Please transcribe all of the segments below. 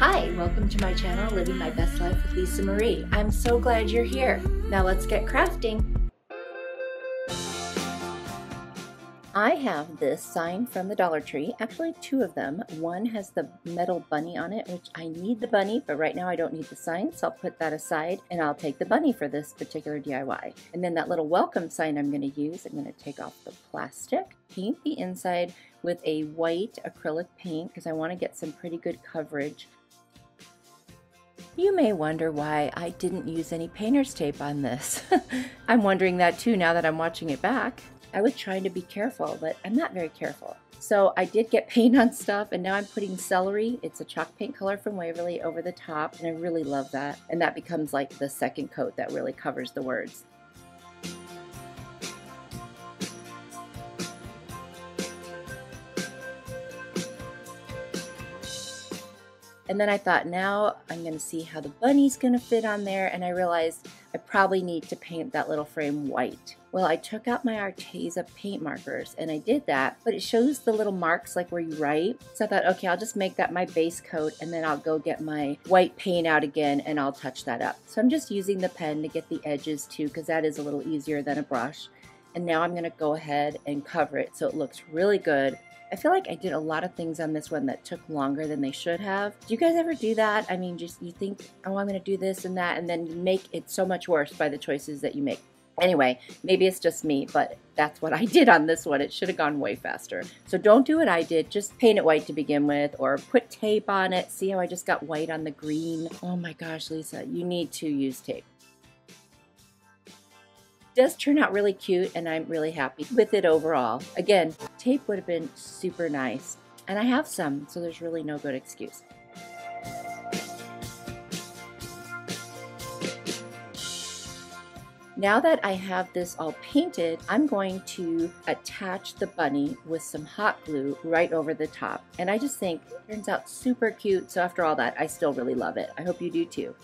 Hi, welcome to my channel, Living My Best Life with Lisa Marie. I'm so glad you're here. Now let's get crafting. I have this sign from the Dollar Tree, actually two of them. One has the metal bunny on it, which I need the bunny, but right now I don't need the sign, so I'll put that aside and I'll take the bunny for this particular DIY. And then that little welcome sign I'm going to use, I'm going to take off the plastic, paint the inside with a white acrylic paint because I want to get some pretty good coverage. You may wonder why I didn't use any painter's tape on this. I'm wondering that too now that I'm watching it back. I was trying to be careful, but I'm not very careful. So I did get paint on stuff, and now I'm putting celery. It's a chalk paint color from Waverly over the top, and I really love that. And that becomes like the second coat that really covers the words. And then I thought, now I'm going to see how the bunny's going to fit on there, and I realized I probably need to paint that little frame white. Well, I took out my Arteza paint markers, and I did that, but it shows the little marks like where you write. So I thought, okay, I'll just make that my base coat, and then I'll go get my white paint out again, and I'll touch that up. So I'm just using the pen to get the edges too, because that is a little easier than a brush. And now I'm going to go ahead and cover it so it looks really good. I feel like I did a lot of things on this one that took longer than they should have. Do you guys ever do that? I mean, just you think, oh, I'm going to do this and that, and then you make it so much worse by the choices that you make. Anyway, maybe it's just me, but that's what I did on this one. It should have gone way faster. So don't do what I did. Just paint it white to begin with, or put tape on it. See how I just got white on the green? Oh my gosh, Lisa, you need to use tape. It does turn out really cute, and I'm really happy with it overall. Again, tape would have been super nice, and I have some, so there's really no good excuse. Now that I have this all painted, I'm going to attach the bunny with some hot glue right over the top. And I just think it turns out super cute, so after all that, I still really love it. I hope you do too.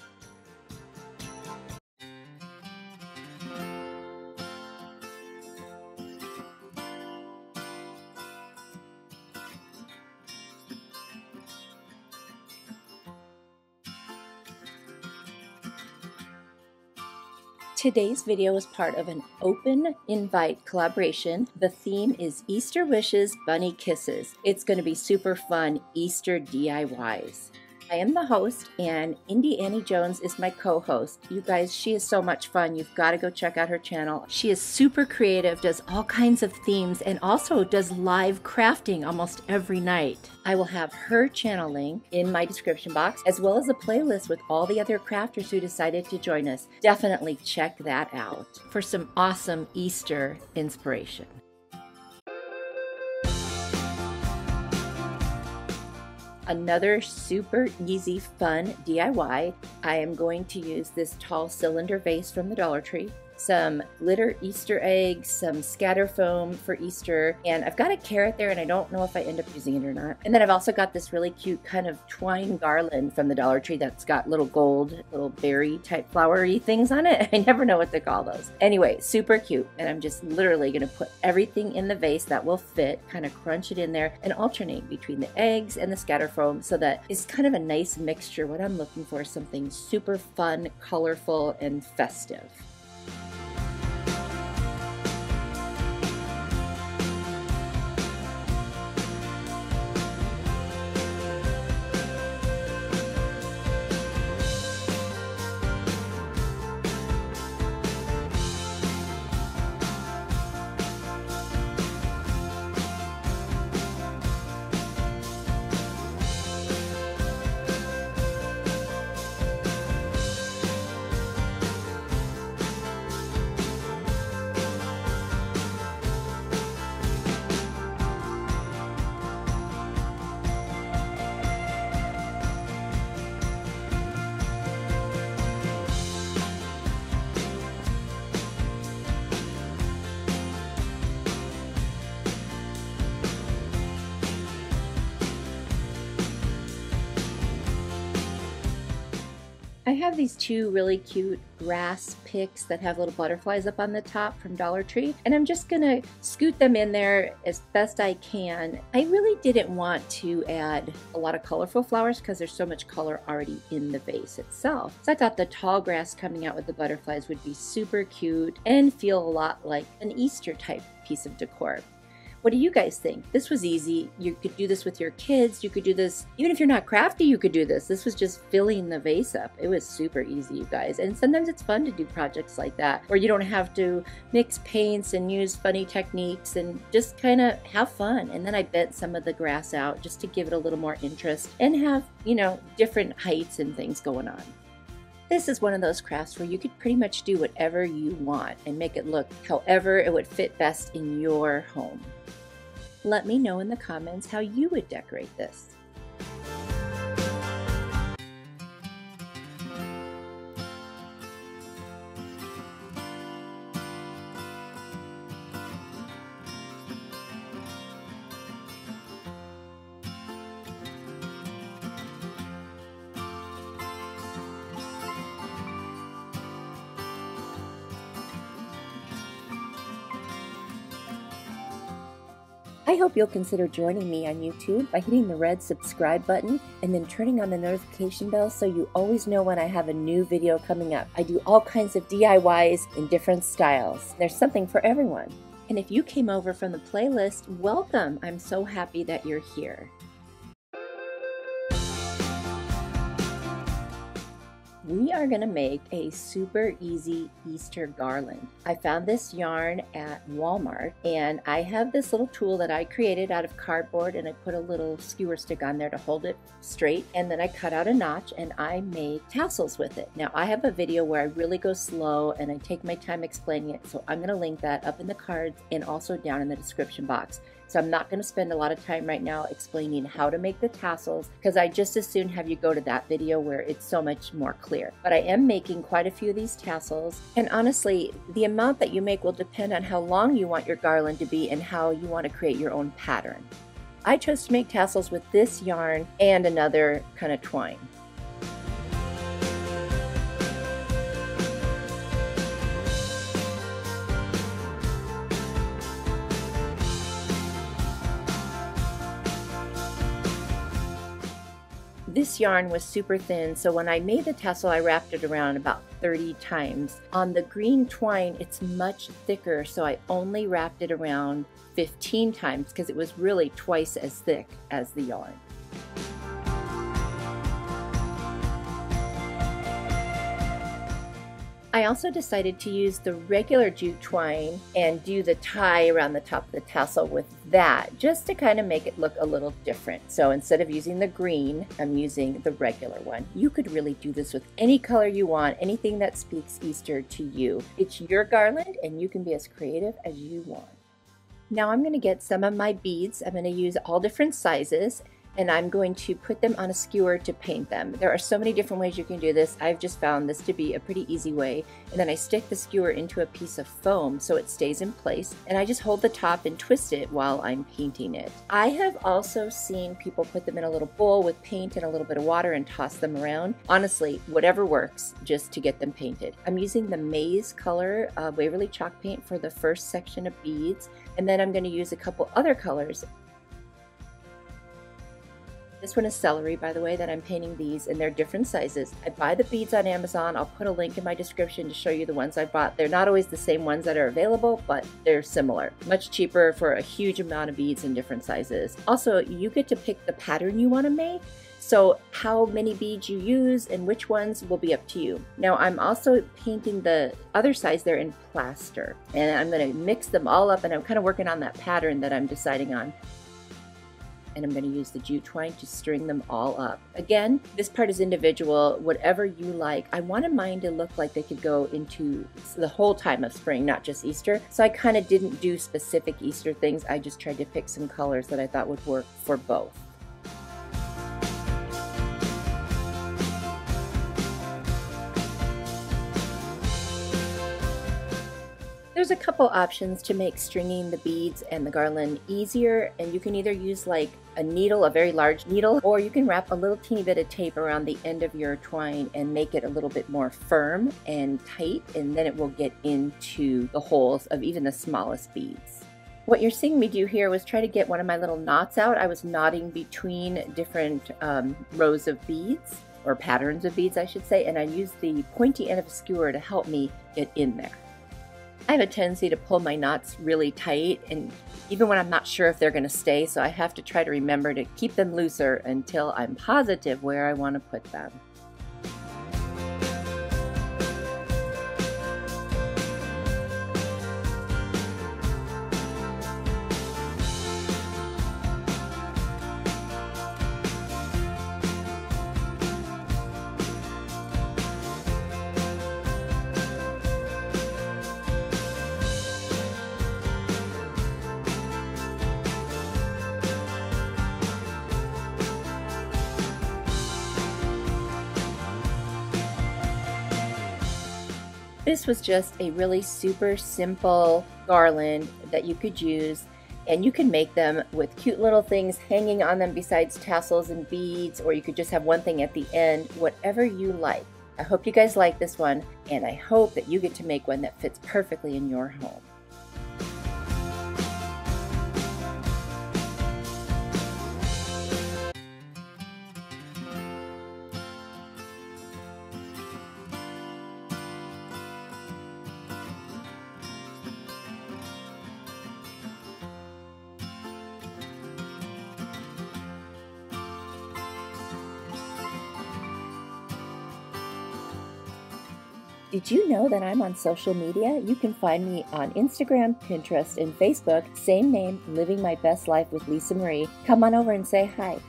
Today's video is part of an open invite collaboration. The theme is Easter Wishes, Bunny Kisses. It's going to be super fun Easter DIYs. I am the host, and Indie Annie Jones is my co-host. You guys, she is so much fun. You've got to go check out her channel. She is super creative, does all kinds of themes, and also does live crafting almost every night. I will have her channel link in my description box, as well as a playlist with all the other crafters who decided to join us. Definitely check that out for some awesome Easter inspiration. Another super easy, fun DIY. I am going to use this tall cylinder vase from the Dollar Tree, some glitter Easter eggs, some scatter foam for Easter, and I've got a carrot there, and I don't know if I end up using it or not. And then I've also got this really cute kind of twine garland from the Dollar Tree that's got little gold, little berry type flowery things on it. I never know what to call those. Anyway, super cute, and I'm just literally going to put everything in the vase that will fit, kind of crunch it in there, and alternate between the eggs and the scatter foam so that it's kind of a nice mixture. What I'm looking for is something super fun, colorful, and festive. I have these two really cute grass picks that have little butterflies up on the top from Dollar Tree, and I'm just gonna scoot them in there as best I can. I really didn't want to add a lot of colorful flowers because there's so much color already in the vase itself. So I thought the tall grass coming out with the butterflies would be super cute and feel a lot like an Easter type piece of decor. What do you guys think? This was easy. You could do this with your kids. You could do this, even if you're not crafty, you could do this. This was just filling the vase up. It was super easy, you guys. And sometimes it's fun to do projects like that, where you don't have to mix paints and use funny techniques and just kind of have fun. And then I bent some of the grass out just to give it a little more interest and have, you know, different heights and things going on. This is one of those crafts where you could pretty much do whatever you want and make it look however it would fit best in your home. Let me know in the comments how you would decorate this. I hope you'll consider joining me on YouTube by hitting the red subscribe button and then turning on the notification bell so you always know when I have a new video coming up. I do all kinds of DIYs in different styles. There's something for everyone. And if you came over from the playlist, welcome! I'm so happy that you're here. We are going to make a super easy Easter garland. I found this yarn at Walmart, and I have this little tool that I created out of cardboard, and I put a little skewer stick on there to hold it straight, and then I cut out a notch and I make tassels with it. Now I have a video where I really go slow and I take my time explaining it, so I'm going to link that up in the cards and also down in the description box. So I'm not going to spend a lot of time right now explaining how to make the tassels because I just as soon have you go to that video where it's so much more clear. But I am making quite a few of these tassels, and honestly, the amount that you make will depend on how long you want your garland to be and how you want to create your own pattern. I chose to make tassels with this yarn and another kind of twine. This yarn was super thin, so when I made the tassel, I wrapped it around about 30 times. On the green twine, it's much thicker, so I only wrapped it around 15 times because it was really twice as thick as the yarn. I also decided to use the regular jute twine and do the tie around the top of the tassel with that, just to kind of make it look a little different. So instead of using the green, I'm using the regular one. You could really do this with any color you want, anything that speaks Easter to you. It's your garland and you can be as creative as you want. Now I'm going to get some of my beads. I'm going to use all different sizes, and I'm going to put them on a skewer to paint them. There are so many different ways you can do this. I've just found this to be a pretty easy way. And then I stick the skewer into a piece of foam so it stays in place, and I just hold the top and twist it while I'm painting it. I have also seen people put them in a little bowl with paint and a little bit of water and toss them around. Honestly, whatever works just to get them painted. I'm using the maize color Waverly chalk paint for the first section of beads, and then I'm going to use a couple other colors. This one is celery, by the way, that I'm painting these, and they're different sizes. I buy the beads on Amazon. I'll put a link in my description to show you the ones I bought. They're not always the same ones that are available, but they're similar. Much cheaper for a huge amount of beads in different sizes. Also, you get to pick the pattern you want to make, so how many beads you use and which ones will be up to you. Now, I'm also painting the other size there in plaster, and I'm going to mix them all up, and I'm kind of working on that pattern that I'm deciding on. And I'm going to use the jute twine to string them all up. Again, this part is individual, whatever you like. I wanted mine to look like they could go into the whole time of spring, not just Easter. So I kind of didn't do specific Easter things. I just tried to pick some colors that I thought would work for both. There's a couple options to make stringing the beads and the garland easier, and you can either use like a needle, a very large needle, or you can wrap a little teeny bit of tape around the end of your twine and make it a little bit more firm and tight, and then it will get into the holes of even the smallest beads. What you're seeing me do here was try to get one of my little knots out. I was knotting between different rows of beads, or patterns of beads I should say, and I used the pointy end of a skewer to help me get in there. I have a tendency to pull my knots really tight, and even when I'm not sure if they're going to stay, so I have to try to remember to keep them looser until I'm positive where I want to put them. This was just a really super simple garland that you could use, and you can make them with cute little things hanging on them besides tassels and beads, or you could just have one thing at the end, whatever you like. I hope you guys like this one, and I hope that you get to make one that fits perfectly in your home. Did you know that I'm on social media? You can find me on Instagram, Pinterest, and Facebook. Same name, Living My Best Life with Lisa Marie. Come on over and say hi.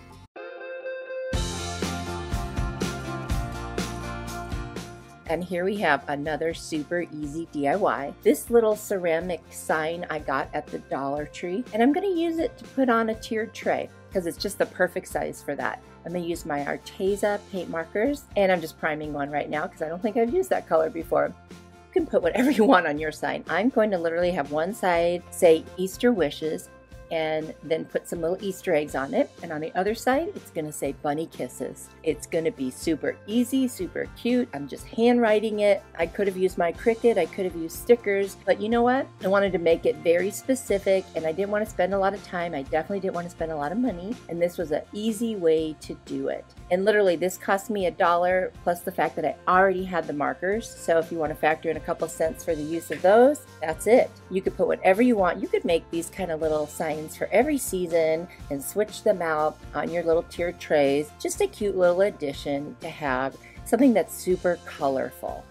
And here we have another super easy DIY. This little ceramic sign I got at the Dollar Tree, and I'm going to use it to put on a tiered tray because it's just the perfect size for that. I'm going to use my Arteza paint markers, and I'm just priming one right now because I don't think I've used that color before. You can put whatever you want on your sign. I'm going to literally have one side say Easter wishes, and then put some little Easter eggs on it. And on the other side, it's gonna say bunny kisses. It's gonna be super easy, super cute. I'm just handwriting it. I could have used my Cricut, I could have used stickers, but you know what? I wanted to make it very specific, and I didn't want to spend a lot of time. I definitely didn't want to spend a lot of money, and this was an easy way to do it. And literally, this cost me $1, plus the fact that I already had the markers. So if you want to factor in a couple cents for the use of those, that's it. You could put whatever you want. You could make these kind of little signs for every season and switch them out on your little tiered trays. Just a cute little addition to have, something that's super colorful.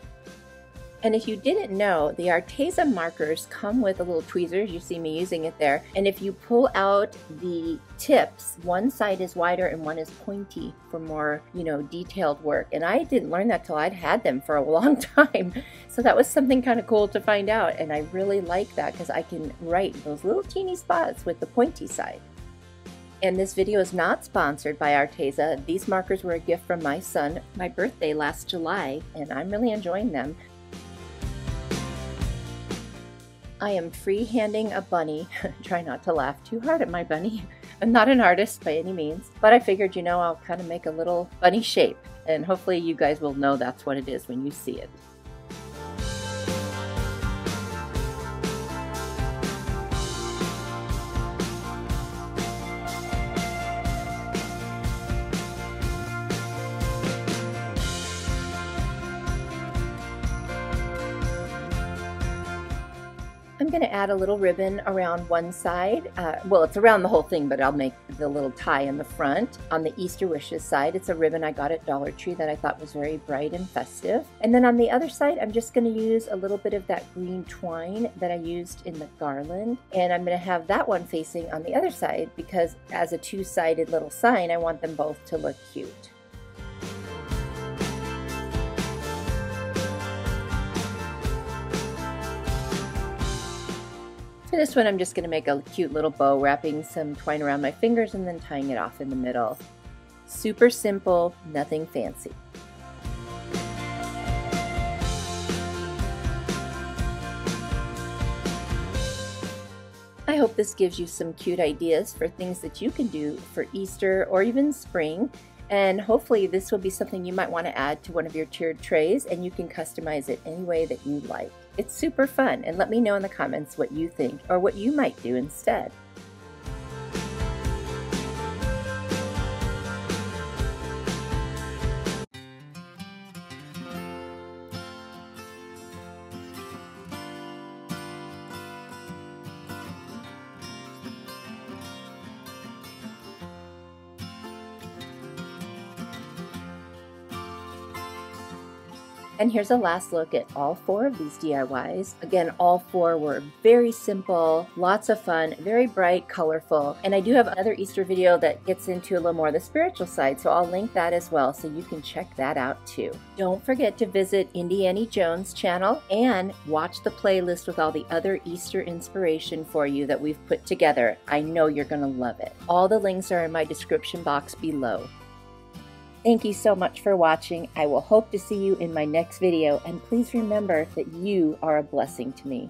And if you didn't know, the Arteza markers come with a little tweezers. You see me using it there. And if you pull out the tips, one side is wider and one is pointy for more, detailed work. And I didn't learn that till I'd had them for a long time. So that was something kind of cool to find out. And I really like that because I can write those little teeny spots with the pointy side. And this video is not sponsored by Arteza. These markers were a gift from my son, my birthday last July, and I'm really enjoying them. I am freehanding a bunny. Try not to laugh too hard at my bunny. I'm not an artist by any means, but I figured, I'll kind of make a little bunny shape, and hopefully you guys will know that's what it is when you see it. I'm going to add a little ribbon around one side. Well, it's around the whole thing, but I'll make the little tie in the front. On the Easter Wishes side, it's a ribbon I got at Dollar Tree that I thought was very bright and festive. And then on the other side, I'm just going to use a little bit of that green twine that I used in the garland. And I'm going to have that one facing on the other side because as a two-sided little sign, I want them both to look cute. For this one, I'm just going to make a cute little bow, wrapping some twine around my fingers and then tying it off in the middle. Super simple, nothing fancy. hope this gives you some cute ideas for things that you can do for Easter or even spring. And hopefully this will be something you might want to add to one of your tiered trays, and you can customize it any way that you like. It's super fun, and let me know in the comments what you think or what you might do instead. And here's a last look at all 4 of these DIYs. Again, all 4 were very simple, lots of fun, very bright, colorful. And I do have another Easter video that gets into a little more of the spiritual side, so I'll link that as well so you can check that out too. Don't forget to visit Indie Annie Jones' channel and watch the playlist with all the other Easter inspiration for you that we've put together. I know you're gonna love it. All the links are in my description box below. Thank you so much for watching. I will hope to see you in my next video, and please remember that you are a blessing to me.